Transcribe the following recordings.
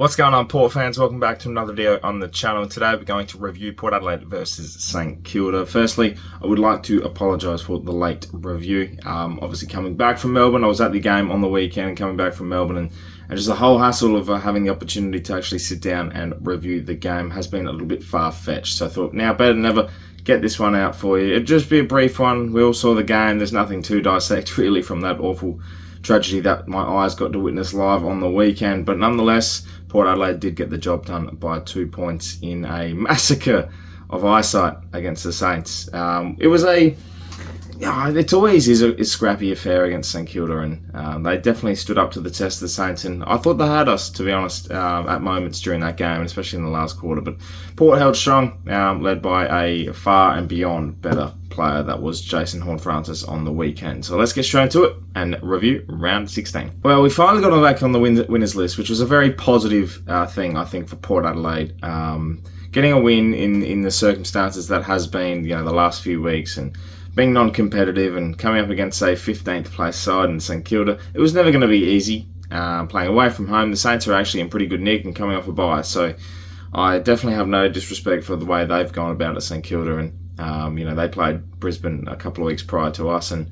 What's going on, Port fans? Welcome back to another video on the channel. Today we're going to review Port Adelaide versus St Kilda. Firstly, I would like to apologise for the late review. Obviously coming back from Melbourne, I was at the game on the weekend, coming back from Melbourne, and just the whole hassle of having the opportunity to actually sit down and review the game has been a little bit far-fetched. So I thought, now better than ever, get this one out for you. It'd just be a brief one. We all saw the game. There's nothing to dissect really from that awful tragedy that my eyes got to witness live on the weekend. But nonetheless, Port Adelaide did get the job done by 2 points in a massacre of eyesight against the Saints. It's always a scrappy affair against St Kilda, and they definitely stood up to the test of the Saints, and I thought they had us, to be honest, at moments during that game, especially in the last quarter. But Port held strong, led by a far and beyond better player that was Jason Horne-Francis on the weekend. So let's get straight into it and review round 16. Well, we finally got back on the winners list, which was a very positive thing, I think, for Port Adelaide. Getting a win in the circumstances that has been, the last few weeks, and being non-competitive and coming up against, say, 15th place side in St Kilda, it was never going to be easy. Playing away from home, the Saints are actually in pretty good nick and coming off a bye, so I definitely have no disrespect for the way they've gone about it, St Kilda, and they played Brisbane a couple of weeks prior to us, and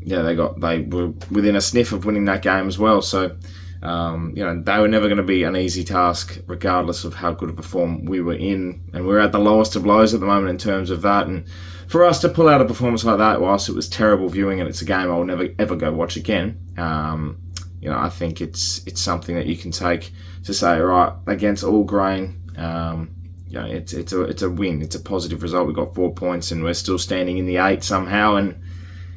they were within a sniff of winning that game as well. So they were never going to be an easy task, regardless of how good of a form we were in, and we're at the lowest of lows at the moment in terms of that. And for us to pull out a performance like that, whilst it was terrible viewing and it's a game I will never ever go watch again, I think it's something that you can take to say, right, against all grain, it's a win. It's a positive result. We got 4 points and we're still standing in the 8 somehow. And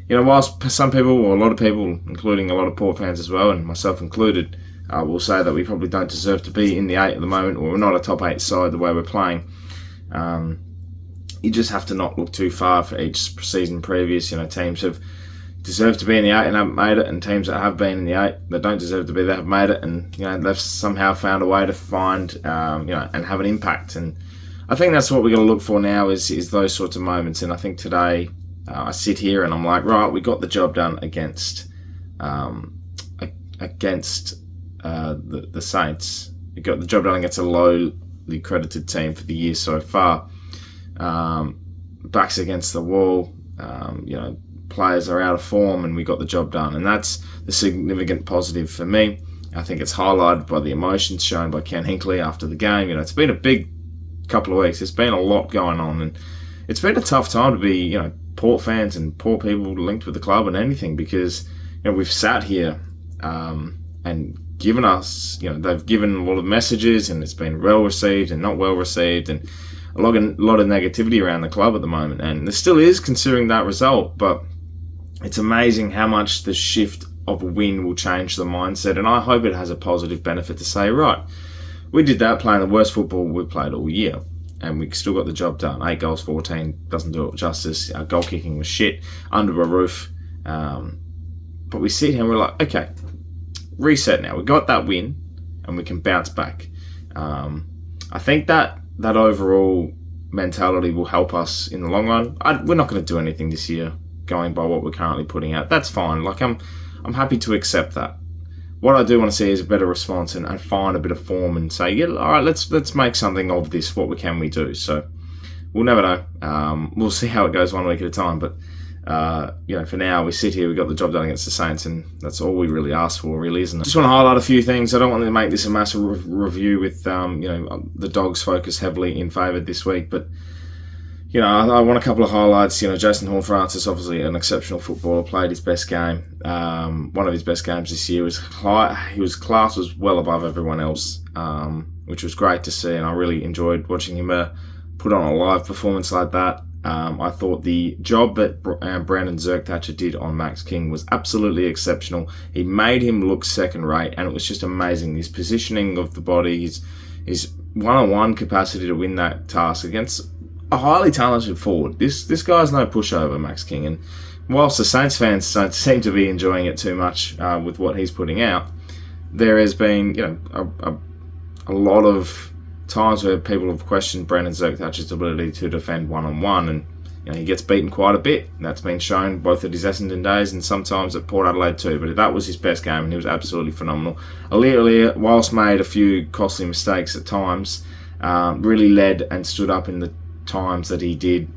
whilst some people, or a lot of people, including a lot of Port fans as well, and myself included, will say that we probably don't deserve to be in the 8 at the moment, or we're not a top 8 side the way we're playing. You just have to not look too far for each season previous. Teams have deserved to be in the 8 and haven't made it, and teams that have been in the 8 that don't deserve to be there have made it, and they've somehow found a way to find and have an impact. And I think that's what we're going to look for now is those sorts of moments. And I think today I sit here and I'm like, right, we got the job done against the Saints. We got the job done against a lowly credited team for the year so far. Backs against the wall. Players are out of form, and we got the job done, and that's the significant positive for me. I think it's highlighted by the emotions shown by Ken Hinkley after the game. It's been a big couple of weeks. There's been a lot going on, and it's been a tough time to be, Port fans and Port people linked with the club and anything, because we've sat here and given us, they've given a lot of messages, and it's been well received and not well received, and a lot of negativity around the club at the moment, and there still is, considering that result. But it's amazing how much the shift of a win will change the mindset, and I hope it has a positive benefit to say, right, we did that playing the worst football we've played all year, and we still got the job done. 8 goals, 14 doesn't do it justice. Our goal kicking was shit, under a roof. But we sit here and we're like, okay, reset now. We got that win, and we can bounce back. I think that overall mentality will help us in the long run. We're not going to do anything this year going by what we're currently putting out. That's fine. I'm happy to accept that. What I do want to see is a better response and find a bit of form and say, yeah, all right, let's make something of this. What can we do? So we'll never know. We'll see how it goes 1 week at a time. But for now, we sit here, we got the job done against the Saints, and that's all we really asked for, really, isn't it? Just want to highlight a few things. I don't want to make this a massive review with the Dogs focus heavily in favour this week, but I want a couple of highlights. Jason Horne-Francis, obviously an exceptional footballer, played his best game. One of his best games this year. His class was well above everyone else, which was great to see, and I really enjoyed watching him put on a live performance like that. I thought the job that Brandon Zerk-Thatcher did on Max King was absolutely exceptional. He made him look second-rate, and it was just amazing. His positioning of the body, his one-on-one capacity to win that task against a highly talented forward. This guy's no pushover, Max King. And whilst the Saints fans don't seem to be enjoying it too much with what he's putting out, there has been a lot of times where people have questioned Brandon Zerk-Thatcher's ability to defend one-on-one, and he gets beaten quite a bit. That's been shown both at his Essendon days and sometimes at Port Adelaide too. But that was his best game, and he was absolutely phenomenal. Aliir, whilst made a few costly mistakes at times, really led and stood up in the times that he did,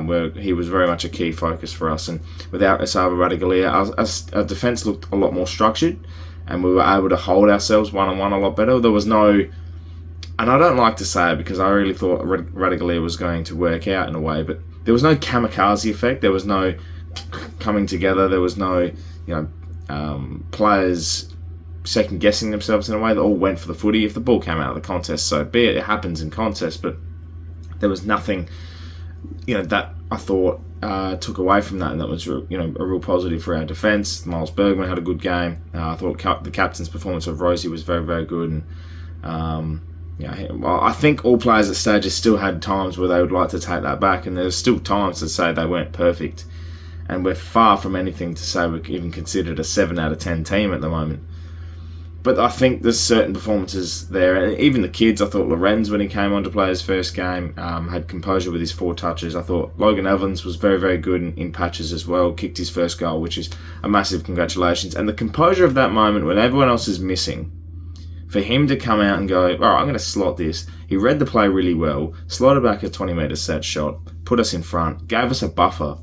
where he was very much a key focus for us. And without Esava Ratugolea, our defence looked a lot more structured, and we were able to hold ourselves one-on-one a lot better. There was no, and I don't like to say it because I really thought Ratugolea was going to work out in a way, but there was no kamikaze effect. There was no coming together. There was no, players second guessing themselves in a way. They all went for the footy. If the ball came out of the contest, so be it. It happens in contests, but there was nothing, that I thought took away from that, and that was, a real positive for our defence. Miles Bergman had a good game. I thought the captain's performance of Rosie was very, very good, and I think all players at stages still had times where they would like to take that back, and there's still times to say they weren't perfect. And we're far from anything to say we're even considered a 7 out of 10 team at the moment. But I think there's certain performances there. And even the kids, I thought Lorenz, when he came on to play his first game, had composure with his 4 touches. I thought Logan Evans was very, very good in patches as well. Kicked his first goal, which is a massive congratulations. And the composure of that moment when everyone else is missing, for him to come out and go, all right, I'm going to slot this. He read the play really well, slotted back a 20-metre set shot, put us in front, gave us a buffer.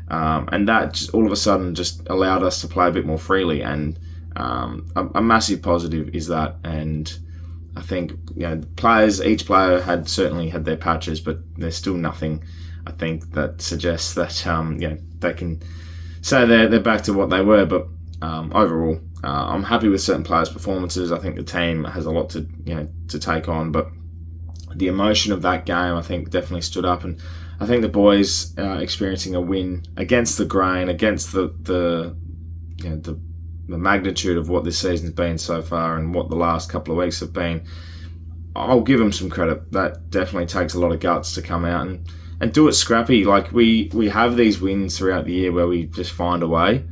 And that just, all of a sudden just allowed us to play a bit more freely. And a massive positive is that. And I think each player had certainly had their patches, but there's still nothing, I think, that suggests that they can say they're back to what they were. But overall, I'm happy with certain players' performances. I think the team has a lot to take on, but the emotion of that game, I think, definitely stood up. And I think the boys experiencing a win against the grain, against the magnitude of what this season's been so far and what the last couple of weeks have been, I'll give them some credit. That definitely takes a lot of guts to come out and do it scrappy. Like we have these wins throughout the year where we just find a way.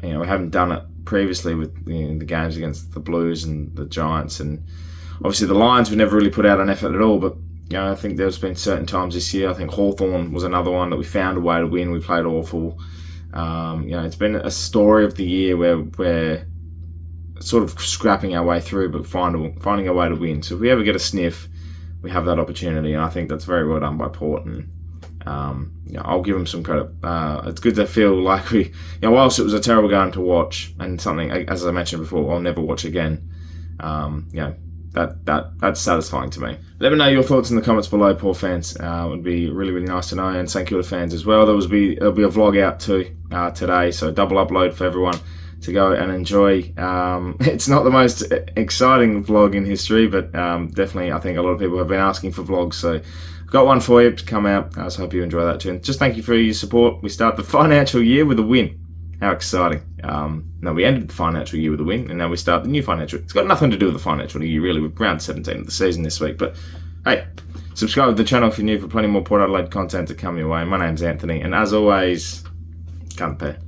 We haven't done it previously with the games against the Blues and the Giants, and obviously the Lions, we never really put out an effort at all. But I think there's been certain times this year. I think Hawthorn was another one that we found a way to win. We played awful. It's been a story of the year where we're sort of scrapping our way through, but finding a way to win. So if we ever get a sniff, we have that opportunity, and I think that's very well done by Port. And I'll give them some credit. It's good to feel like we, whilst it was a terrible game to watch and something, as I mentioned before, I'll never watch again. That's satisfying to me. Let me know your thoughts in the comments below, Poor fans. It would be really, really nice to know. And St Kilda fans as well. There'll be a vlog out too today, so double upload for everyone to go and enjoy. It's not the most exciting vlog in history, but definitely I think a lot of people have been asking for vlogs, so I've got one for you to come out. So I hope you enjoy that too. And just thank you for your support. We start the financial year with a win. How exciting. No, we ended the financial year with a win, and now we start the new financial. It's got nothing to do with the financial year, really. We're round 17 of the season this week. But, hey, subscribe to the channel if you're new for plenty more Port Adelaide content to come your way. My name's Anthony, and as always, ThePear.